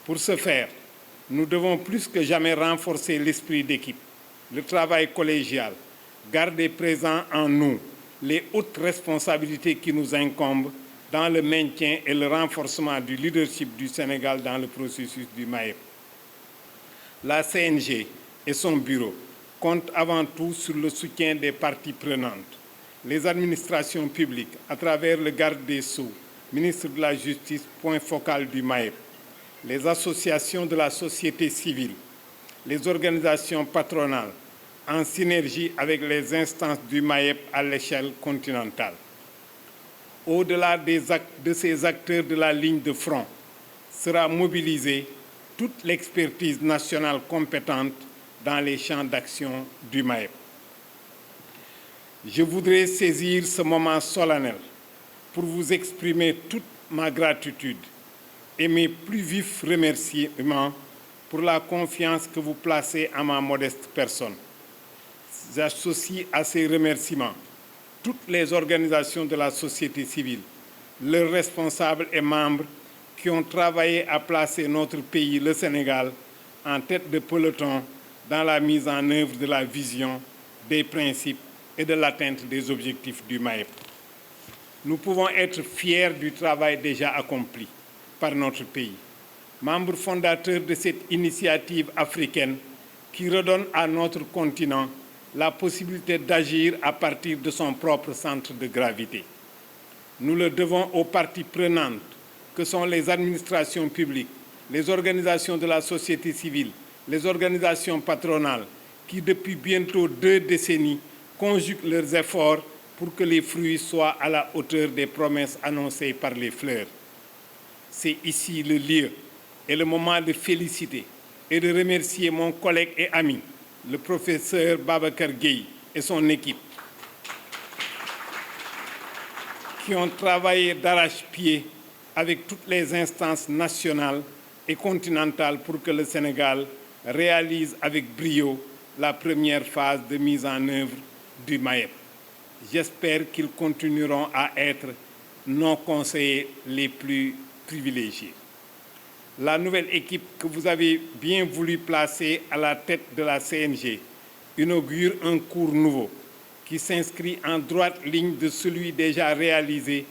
Pour ce faire, nous devons plus que jamais renforcer l'esprit d'équipe, le travail collégial, garder présent en nous les hautes responsabilités qui nous incombent dans le maintien et le renforcement du leadership du Sénégal dans le processus du MAEP. La CNG et son bureau comptent avant tout sur le soutien des parties prenantes, les administrations publiques à travers le garde des Sceaux, ministre de la Justice, point focal du MAEP, les associations de la société civile, les organisations patronales, en synergie avec les instances du MAEP à l'échelle continentale. Au-delà de ces acteurs de la ligne de front, sera mobilisée toute l'expertise nationale compétente dans les champs d'action du MAEP. Je voudrais saisir ce moment solennel pour vous exprimer toute ma gratitude et mes plus vifs remerciements pour la confiance que vous placez en ma modeste personne. J'associe à ces remerciements toutes les organisations de la société civile, leurs responsables et membres qui ont travaillé à placer notre pays, le Sénégal, en tête de peloton dans la mise en œuvre de la vision, des principes et de l'atteinte des objectifs du MAEP. Nous pouvons être fiers du travail déjà accompli par notre pays, membre fondateur de cette initiative africaine qui redonne à notre continent la possibilité d'agir à partir de son propre centre de gravité. Nous le devons aux parties prenantes que sont les administrations publiques, les organisations de la société civile, les organisations patronales qui, depuis bientôt 2 décennies, conjuguent leurs efforts pour que les fruits soient à la hauteur des promesses annoncées par les fleurs. C'est ici le lieu et le moment de féliciter et de remercier mon collègue et ami, le professeur Babacar Gueye et son équipe, qui ont travaillé d'arrache-pied avec toutes les instances nationales et continentales pour que le Sénégal réalise avec brio la première phase de mise en œuvre du MAEP. J'espère qu'ils continueront à être nos conseillers les plus privilégiés. La nouvelle équipe que vous avez bien voulu placer à la tête de la CNG inaugure un cours nouveau qui s'inscrit en droite ligne de celui déjà réalisé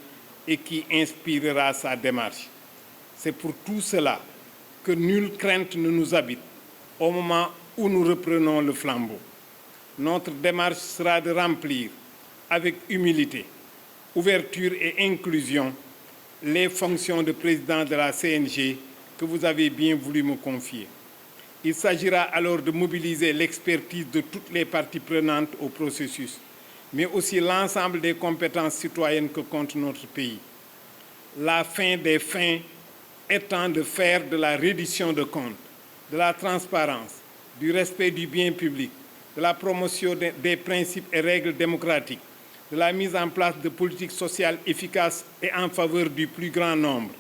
et qui inspirera sa démarche. C'est pour tout cela que nulle crainte ne nous habite au moment où nous reprenons le flambeau. Notre démarche sera de remplir avec humilité, ouverture et inclusion les fonctions de président de la CNG que vous avez bien voulu me confier. Il s'agira alors de mobiliser l'expertise de toutes les parties prenantes au processus, mais aussi l'ensemble des compétences citoyennes que compte notre pays. La fin des fins étant de faire de la reddition de comptes, de la transparence, du respect du bien public, de la promotion des principes et règles démocratiques, de la mise en place de politiques sociales efficaces et en faveur du plus grand nombre,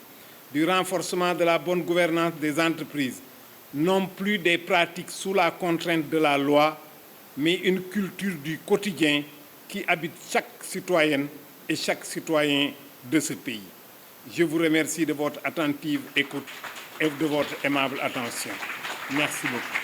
du renforcement de la bonne gouvernance des entreprises, non plus des pratiques sous la contrainte de la loi, mais une culture du quotidien qui habite chaque citoyenne et chaque citoyen de ce pays. Je vous remercie de votre attentive écoute et de votre aimable attention. Merci beaucoup.